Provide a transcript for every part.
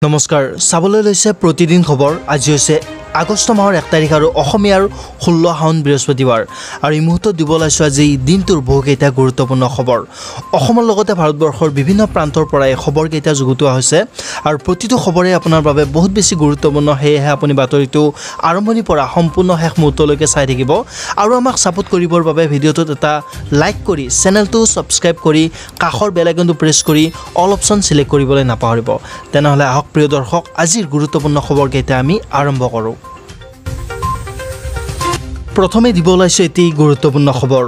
নমস্কাৰ চাবলৈ লৈছে প্ৰতিদিন খবৰ আজি হৈছে আগষ্ট মাহৰ 1 তাৰিখ আৰু অসমীয়াৰ 16 শাওন বৃহস্পতিবাৰ আৰু এই মুহূৰ্তত দিব লাইছো আজি দিনটোৰ বহুকেইটা গুৰুত্বপূৰ্ণ খবৰ অসমৰ লগতে ভাৰতবৰ্ষৰ বিভিন্ন প্ৰান্তৰ পৰা এই খবৰকেইটা যুগুতোৱা হৈছে আৰু প্ৰতিটো খবৰে আপোনাৰ বাবে বহুত বেছি গুৰুত্বপূৰ্ণ হেহে আপুনি বাতৰিটো আৰম্ভণিৰ পৰা সম্পূৰ্ণ শেষ মুহূৰ্তলৈকে চাই থাকিব আৰু আমাক সাপোৰ্ট কৰিবৰ বাবে ভিডিঅ'টোত এটা লাইক কৰি চেনেলটো সাবস্ক্ৰাইব কৰি কাষৰ বেল আইকনটো প্ৰেছ কৰি অল অপচন সিলেক্ট কৰিবলৈ নাপাহৰিব তেনেহলে আহক প্ৰিয় দৰ্শক আজিৰ গুৰুত্বপূৰ্ণ খবৰকেইটা আমি আৰম্ভ কৰোঁ প্ৰথমে দিব লাইছো এটি গুৰুত্বপূৰ্ণ খবৰ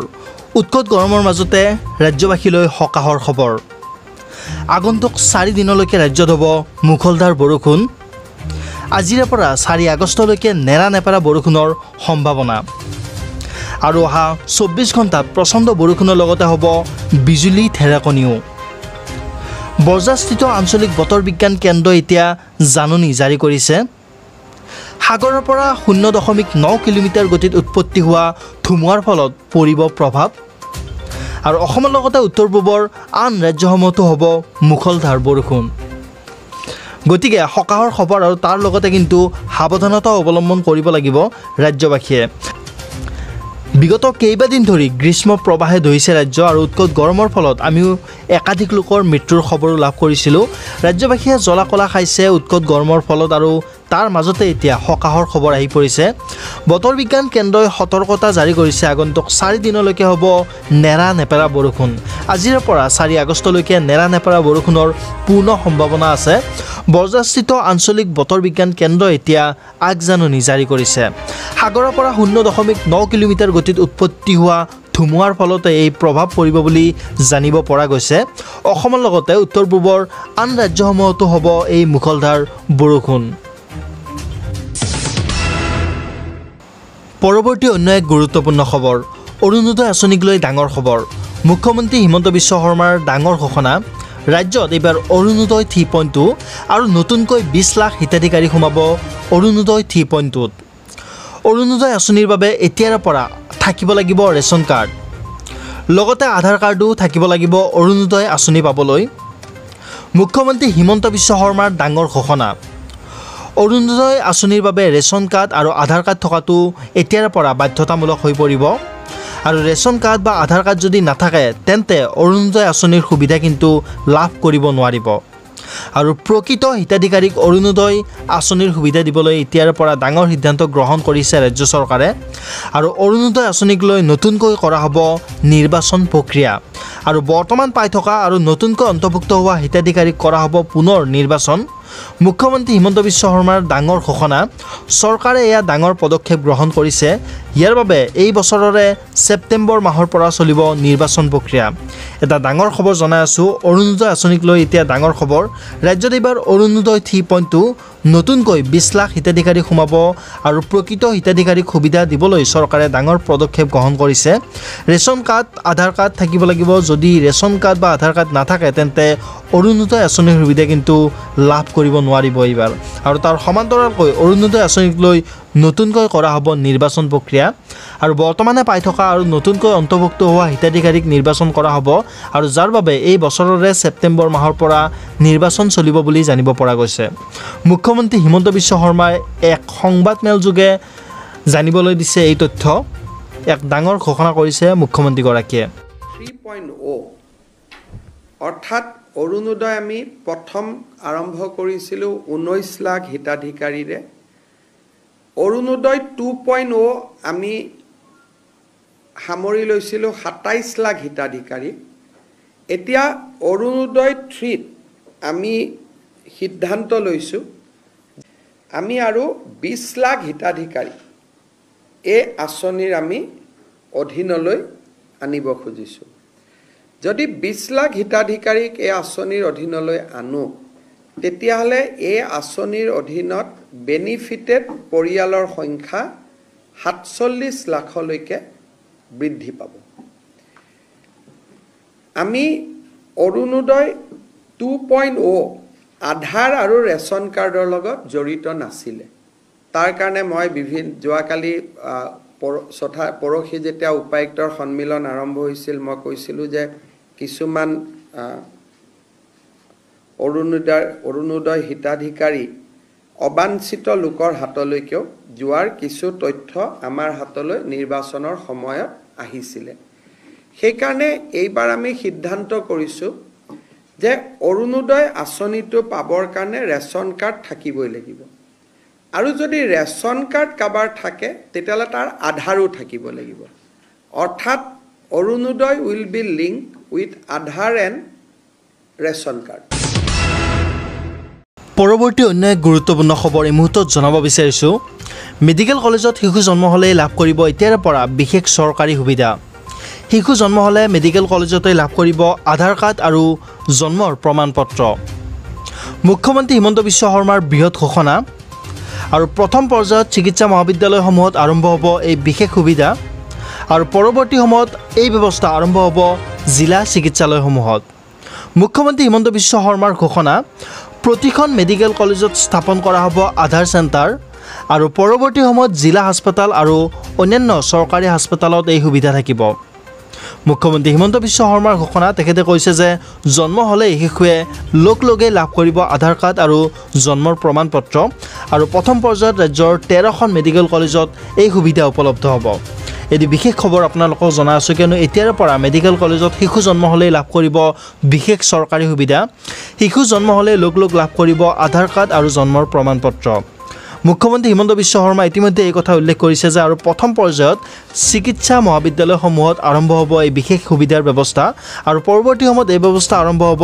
উৎকট গৰমৰ মাজতে ৰাজ্যবাসীলৈ হকাহৰ খবৰ আগন্তুক 4 দিনলৈকে ৰাজ্যত হ'ব মুখলধাৰ বৰষুণ আজিৰ পৰা 4 আগষ্টলৈকে নেৰা নেপেৰা বৰষুণৰ সম্ভাৱনা আৰু অহা 24 ঘণ্টাত প্ৰচণ্ড বৰষুণৰ লগতে হ'ব বিজুলী ঢেৰেকণিও বৰজাস্থিত আঞ্চলিক বতৰ বিজ্ঞান কেন্দ্ৰই এতিয়া জাননী জাৰি কৰিছে সাগৰৰ পৰা 0.9 কিলোমিটাৰ গতিত উৎপত্তি হোৱা ধুমুহাৰ ফলত পৰিব প্ৰভাৱ আৰু অসমৰ লগতে উত্তৰ পূবৰ আন ৰাজ্যসমূহতো হ'ব মুখলধাৰ বৰষুণ গতিকে হকাহৰ খবৰ আৰু তাৰ লগতে কিন্তু সাৱধানতা অৱলম্বন কৰিব লাগিব ৰাজ্যবাসীয়ে বিগত কেইবাদিন ধৰি গ্ৰীষ্ম প্ৰবাহে ধৰিছে ৰাজ্য আৰু উৎকট গৰমৰ ফলত আমিও একাধিক লোকৰ মৃত্যুৰ খবৰো লাভ কৰিছিলোঁ ৰাজ্যবাসীয়ে জ্বলা-কলা খাইছে উৎকট গৰমৰ ফলত আৰু তাৰ মাজতে এতিয়া হকাহৰ খবৰ আহি পৰিছে বতৰ বিজ্ঞান কেন্দ্ৰই সতৰ্কতা জাৰি কৰিছে আগন্তুক 4 দিনলৈকে হ'ব নেৰা নেপেৰা বৰষুণ আজিৰ পৰা 4 আগষ্টলৈকে নেৰা নেপেৰা বৰষুণৰ পূৰ্ণ সম্ভাৱনা আছে বৰজাস্থিত আঞ্চলিক বতৰ বিজ্ঞান কেন্দ্ৰই এতিয়া আগজাননী জাৰি কৰিছে সাগৰৰ পৰা 0.9 কিলোমিটাৰ গতিত উৎপত্তি হোৱা ধুমুহাৰ ফলতে এই প্ৰভাৱ পৰিব বুলি জানিব পৰা গৈছে অসমৰ লগতে উত্তৰ পূবৰ আন ৰাজ্যসমূহতো হ'ব এই মুখলধাৰ বৰষুণ পৰৱৰ্তী অন্য এক গুৰুত্বপূৰ্ণ খবৰ অৰুণোদয় আঁচনিক লৈ ডাঙৰ খবৰ মুখ্যমন্ত্ৰী হিমন্ত বিশ্ব শৰ্মাৰ ডাঙৰ ঘোষণা ৰাজ্যত এইবাৰ অৰুণোদয় 3.2 আৰু নতুনকৈ 20 লাখ হিতাধিকাৰী সোমাব অৰুণোদয় 3.2ত অৰুণোদয় আঁচনিৰ বাবে এতিয়াৰ পৰা থাকিব লাগিব ৰেচন কাৰ্ড লগতে আধাৰ কাৰ্ডো থাকিব লাগিব অৰুণোদয় আঁচনি পাবলৈ মুখ্যমন্ত্ৰী হিমন্ত বিশ্ব শৰ্মাৰ ডাঙৰ ঘোষণা অৰুণোদয় আঁচনিৰ বাবে ৰেচন কাৰ্ড আৰু আধাৰ কাৰ্ড থকাটো এতিয়াৰ পৰা বাধ্যতামূলক হৈ পৰিব আৰু ৰেচন কাৰ্ড বা আধাৰ কাৰ্ড যদি নাথাকে তেন্তে অৰুণোদয় আঁচনিৰ সুবিধা কিন্তু লাভ কৰিব নোৱাৰিব আৰু প্ৰকৃত হিতাধিকাৰীক অৰুণোদয় আঁচনিৰ সুবিধা দিবলৈ এতিয়াৰ পৰা ডাঙৰ সিদ্ধান্ত গ্ৰহণ কৰিছে ৰাজ্য চৰকাৰে আৰু অৰুণোদয় আঁচনিক লৈ নতুনকৈ কৰা হ'ব নিৰ্বাচন প্ৰক্ৰিয়া আৰু বৰ্তমান পাই থকা আৰু নতুনকৈ অন্তৰ্ভুক্ত হোৱা হিতাধিকাৰীক কৰা হ'ব পুনৰ নিৰ্বাচন মুখ্যমন্ত্ৰী হিমন্ত বিশ্ব শৰ্মাৰ ডাঙৰ ঘোষণা চৰকাৰে এয়া ডাঙৰ পদক্ষেপ গ্ৰহণ কৰিছে ইয়াৰ বাবে এই বছৰৰে ছেপ্টেম্বৰ মাহৰ পৰা চলিব নিৰ্বাচন প্ৰক্ৰিয়া এটা ডাঙৰ খবৰ জনাই আছো অৰুণোদয় আঁচনিক লৈ এতিয়া ডাঙৰ খবৰ ৰাজ্যত এইবাৰ অৰুণোদয় 3.2 নতুনকৈ 20 লাখ হিতাধিকাৰী সোমাব আৰু প্ৰকৃত হিতাধিকাৰীক সুবিধা দিবলৈ চৰকাৰে ডাঙৰ পদক্ষেপ গ্ৰহণ কৰিছে ৰেচন কাৰ্ড আধাৰ কাৰ্ড থাকিব লাগিব যদি ৰেচন কাৰ্ড বা আধাৰ কাৰ্ড নাথাকে তেন্তে অৰুণোদয় আঁচনিৰ সুবিধা কিন্তু লাভ কৰিব নোৱাৰিব এইবাৰ আৰু তাৰ সমান্তৰালকৈ অৰুণোদয় আঁচনিক লৈ নতুনকৈ কৰা হ'ব নিৰ্বাচন প্ৰক্ৰিয়া আৰু বৰ্তমানে পাই থকা আৰু নতুনকৈ অন্তৰ্ভুক্ত হোৱা হিতাধিকাৰীক নিৰ্বাচন কৰা হ'ব আৰু যাৰ বাবে এই বছৰৰে ছেপ্টেম্বৰ মাহৰ পৰা নিৰ্বাচন চলিব বুলি জানিব পৰা গৈছে মুখ্যমন্ত্ৰী হিমন্ত বিশ্ব শৰ্মাই এক সংবাদমেল যোগে জানিবলৈ দিছে এই তথ্য এক ডাঙৰ ঘোষণা কৰিছে মুখ্যমন্ত্ৰীগৰাকীয়ে 3.0 অৰ্থাৎ অৰুণোদয় আমি প্ৰথম আৰম্ভ কৰিছিলোঁ 19 লাখ হিতাধিকাৰীৰে অৰুণোদয় 2.0 আমি সামৰি লৈছিলোঁ 27 লাখ হিতাধিকাৰী এতিয়া অৰুণোদয় 3ত আমি সিদ্ধান্ত লৈছোঁ আমি আৰু 20 লাখ হিতাধিকাৰী এই আঁচনিৰ আমি অধীনলৈ আনিব খুজিছোঁ যদি 20 লাখ হিতাধিকাৰীক এই আঁচনিৰ অধীনলৈ আনো তেতিয়াহ'লে এই আঁচনিৰ অধীনত বেনিফিটেড পৰিয়ালৰ সংখ্যা 47 লাখলৈকে বৃদ্ধি পাব আমি অৰুণোদয় 2.0 আধাৰ আৰু ৰেচন কাৰ্ডৰ লগত জড়িত নাছিলে তাৰ কাৰণে মই যোৱাকালি পৰহি যেতিয়া উপায়ুক্তৰ সন্মিলন আৰম্ভ হৈছিল মই কৈছিলোঁ যে কিছুমান অৰুণোদয় হিতাধিকাৰী অবাঞ্ছিত লোকৰ হাতলৈকেও যোৱাৰ কিছু তথ্য আমাৰ হাতলৈ নিৰ্বাচনৰ সময়ত আহিছিলে। সেইকাৰণে এইবাৰ আমি সিদ্ধান্ত কৰিছোঁ যে অৰুণোদয় আঁচনিটো পাবৰ কাৰণে ৰেচন কাৰ্ড থাকিবই লাগিব, আৰু যদি ৰেচন কাৰ্ড কাৰোবাৰ থাকে তেতিয়াহ'লে তাৰ আধাৰো থাকিব লাগিব। অৰ্থাৎ Arunodoi will be link with Aadhaar and ration card. পৰৱৰ্তী অন্য এক গুৰুত্বপূৰ্ণ খবৰ এই মুহূৰ্তত জনাব বিচাৰিছোঁ। মেডিকেল কলেজত শিশু জন্ম হ'লেই লাভ কৰিব এতিয়াৰে পৰা বিশেষ চৰকাৰী সুবিধা। শিশু জন্ম হ'লে মেডিকেল কলেজতে লাভ কৰিব আধাৰ কাৰ্ড আৰু জন্মৰ প্ৰমাণপত্ৰ। মুখ্যমন্ত্ৰী হিমন্ত বিশ্ব শৰ্মাৰ বৃহৎ ঘোষণা। আৰু প্ৰথম পৰ্যায়ত চিকিৎসা মহাবিদ্যালয়সমূহত আৰম্ভ হ'ব এই বিশেষ সুবিধা, আৰু পৰৱৰ্তী সময়ত এই ব্যৱস্থা আৰম্ভ হ'ব জিলা চিকিৎসালয়সমূহত। মুখ্যমন্ত্ৰী হিমন্ত বিশ্ব শৰ্মাৰ ঘোষণা, প্ৰতিখন মেডিকেল কলেজত স্থাপন কৰা হ'ব আধাৰ চেণ্টাৰ, আৰু পৰৱৰ্তী সময়ত জিলা হাস্পতাল আৰু অন্যান্য চৰকাৰী হাস্পতালত এই সুবিধা থাকিব। মুখ্যমন্ত্ৰী হিমন্ত বিশ্ব শৰ্মাৰ ঘোষণা, তেখেতে কৈছে যে জন্ম হ'লেই শিশুৱে লগে লাভ কৰিব আধাৰ কাৰ্ড আৰু জন্মৰ প্ৰমাণপত্ৰ, আৰু প্ৰথম পৰ্যায়ত ৰাজ্যৰ 13খন মেডিকেল কলেজত এই সুবিধা উপলব্ধ হ'ব। এটি বিশেষ খবৰ আপোনালোকক জনাই আছোঁ, কিয়নো এতিয়াৰে পৰা মেডিকেল কলেজত শিশু জন্ম হ'লেই লাভ কৰিব বিশেষ চৰকাৰী সুবিধা। শিশু জন্ম হ'লেই লগ লাভ কৰিব আধাৰ কাৰ্ড আৰু জন্মৰ প্ৰমাণপত্ৰ। মুখ্যমন্ত্ৰী হিমন্ত বিশ্ব শৰ্মা ইতিমধ্যে এই কথা উল্লেখ কৰিছে যে আৰু প্ৰথম পৰ্যায়ত চিকিৎসা মহাবিদ্যালয়সমূহত আৰম্ভ হ'ব এই বিশেষ সুবিধাৰ ব্যৱস্থা, আৰু পৰৱৰ্তী সময়ত এই ব্যৱস্থা আৰম্ভ হ'ব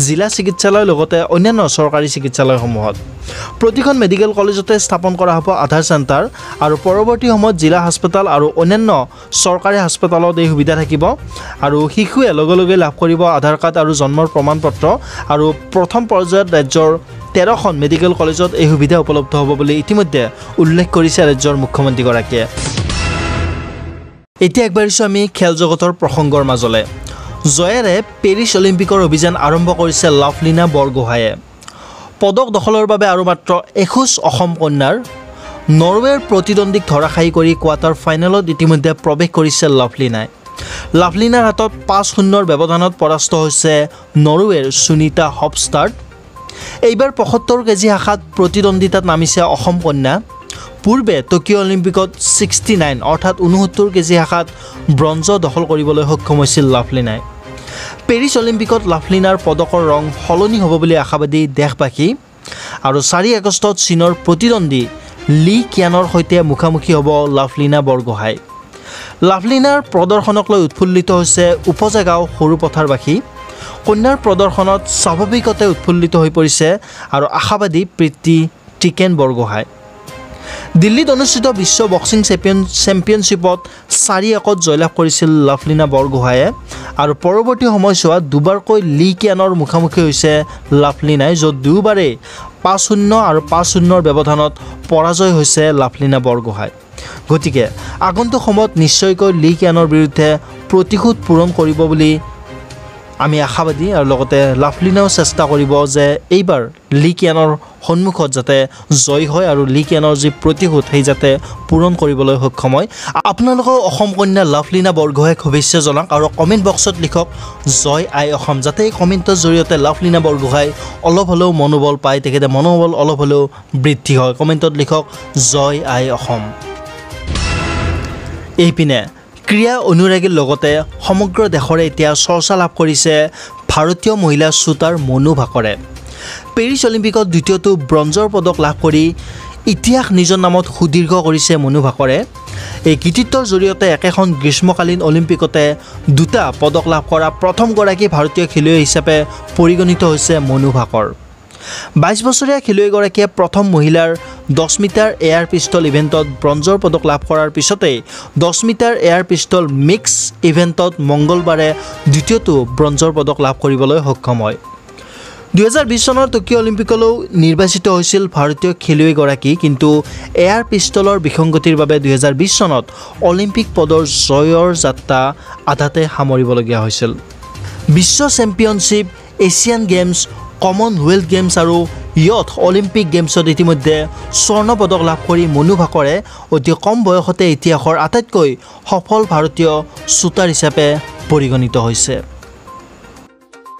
জিলা চিকিৎসালয়ৰ লগতে অন্যান্য চৰকাৰী চিকিৎসালয়সমূহত। প্ৰতিখন মেডিকেল কলেজতে স্থাপন কৰা হ'ব আধাৰ চেণ্টাৰ, আৰু পৰৱৰ্তী সময়ত জিলা হাস্পতাল আৰু অন্যান্য চৰকাৰী হাস্পতালত এই সুবিধা থাকিব। আৰু শিশুৱে লগে লাভ কৰিব আধাৰ কাৰ্ড আৰু জন্মৰ প্ৰমাণপত্ৰ, আৰু প্ৰথম পৰ্যায়ত ৰাজ্যৰ 13খন মেডিকেল কলেজত এই সুবিধা উপলব্ধ হ'ব বুলি ইতিমধ্যে উল্লেখ কৰিছে ৰাজ্যৰ মুখ্যমন্ত্ৰীগৰাকীয়ে। এতিয়া আগবাঢ়িছোঁ আমি খেল জগতৰ প্ৰসংগৰ মাজলৈ। জয়েৰে পেৰিছ অলিম্পিকৰ অভিযান আৰম্ভ কৰিছে লাভলীনা বৰগোহাঁয়ে। পদক দখলৰ বাবে আৰু মাত্ৰ এখোজ অসম কন্যাৰ। নৰৱেৰ প্ৰতিদ্বন্দ্বীক ধৰাশায়ী কৰি কোৱাৰ্টাৰ ফাইনেলত ইতিমধ্যে প্ৰৱেশ কৰিছে লাভলীনাই। লাভলীনাৰ হাতত 5-0 ব্যৱধানত পৰাস্ত হৈছে নৰৱেৰ সুনিতা হফষ্টাড। এইবাৰ 75 কেজি শাখাত প্ৰতিদ্বন্দ্বিতাত নামিছে অসম কন্যা। পূৰ্বে টকিঅ' অলিম্পিকত 69 অৰ্থাৎ 69 কেজি শাখাত ব্ৰঞ্জ দখল কৰিবলৈ সক্ষম হৈছিল লাভলীনাই। পেৰিছ অলিম্পিকত লাভলীনাৰ পদকৰ ৰং সলনি হ'ব বুলি আশাবাদী দেশবাসী। আৰু 4 আগষ্টত চীনৰ প্ৰতিদ্বন্দ্বী লি কিয়ানৰ সৈতে মুখামুখি হ'ব লাভলীনা বৰগোহাঁই। লাভলীনাৰ প্ৰদৰ্শনক লৈ উৎফুল্লিত হৈছে উপজা গাঁও সৰুপথাৰবাসী। কন্যাৰ প্ৰদৰ্শনত স্বাভাৱিকতে উৎফুল্লিত হৈ পৰিছে আৰু আশাবাদী প্ৰীতি টিকেন বৰগোহাঁই। দিল্লীত অনুষ্ঠিত বিশ্ব বক্সিং চেম্পিয়নশ্বিপত 4-1 জয়লাভ কৰিছিল লাভলীনা বৰগোহাঁয়ে, আৰু পৰৱৰ্তী সময়ছোৱাত দুবাৰকৈ লি কিয়ানৰ মুখামুখি হৈছে লাভলীনাই, য'ত দুয়োবাৰেই 5-0 আৰু 5-0 ব্যৱধানত পৰাজয় হৈছে লাভলীনা বৰগোহাঁই। গতিকে আগন্তুক সময়ত নিশ্চয়কৈ লি কিয়ানৰ বিৰুদ্ধে প্ৰতিশোধ পূৰণ কৰিব বুলি আমি আশাবাদী, আৰু লগতে লাভলীনাও চেষ্টা কৰিব যে এইবাৰ লি কিয়ানৰ সন্মুখত যাতে জয় হয় আৰু লি কিয়ানৰ যি প্ৰতিশোধ সেই যাতে পূৰণ কৰিবলৈ সক্ষম হয়। আপোনালোকৰ অসম কন্যা লাভলীনা বৰগোহাঁইক শুভেচ্ছা জনাওক আৰু কমেণ্ট বক্সত লিখক জয় আই অসম, যাতে এই কমেণ্টৰ জৰিয়তে লাভলীনা বৰগোহাঁই অলপ হ'লেও মনোবল পায়, তেখেতে মনোবল অলপ হ'লেও বৃদ্ধি হয়। কমেণ্টত লিখক জয় আই অসম। এইপিনে ক্ৰীড়া অনুৰাগীৰ লগতে সমগ্ৰ দেশৰে এতিয়া চৰ্চা লাভ কৰিছে ভাৰতীয় মহিলা শ্বুটাৰ মনু ভাকৰে। পেৰিছ অলিম্পিকত দ্বিতীয়টো ব্ৰঞ্জৰ পদক লাভ কৰি ইতিহাস নিজৰ নামত সুদীৰ্ঘ কৰিছে মনু ভাকৰে। এই কৃতিত্বৰ জৰিয়তে একেখন গ্ৰীষ্মকালীন অলিম্পিকতে 2টা পদক লাভ কৰা প্ৰথমগৰাকী ভাৰতীয় খেলুৱৈ হিচাপে পৰিগণিত হৈছে মনু ভাকৰ। 22 বছৰীয়া খেলুৱৈগৰাকীয়ে প্ৰথম মহিলাৰ 10 মিটাৰ এয়াৰ পিষ্টল ইভেণ্টত ব্ৰঞ্জৰ পদক লাভ কৰাৰ পিছতেই 10 মিটাৰ এয়াৰ পিষ্টল মিক্স ইভেণ্টত মংগলবাৰে দ্বিতীয়টো ব্ৰঞ্জৰ পদক লাভ কৰিবলৈ সক্ষম হয়। 2020 চনৰ টকিঅ' অলিম্পিকলৈও নিৰ্বাচিত হৈছিল ভাৰতীয় খেলুৱৈগৰাকী, কিন্তু এয়াৰ পিষ্টলৰ বিসংগতিৰ বাবে 2020 চনত অলিম্পিক পদৰ জয়ৰ যাত্ৰা আধাতে সামৰিবলগীয়া হৈছিল। বিশ্ব championship, Asian games, Commonwealth games আৰু ইয়থ অলিম্পিক গেমছত ইতিমধ্যে স্বৰ্ণ পদক লাভ কৰি মনু ভাকৰে অতি কম বয়সতে ইতিহাসৰ আটাইতকৈ সফল ভাৰতীয় শ্বুটাৰ হিচাপে পৰিগণিত হৈছে।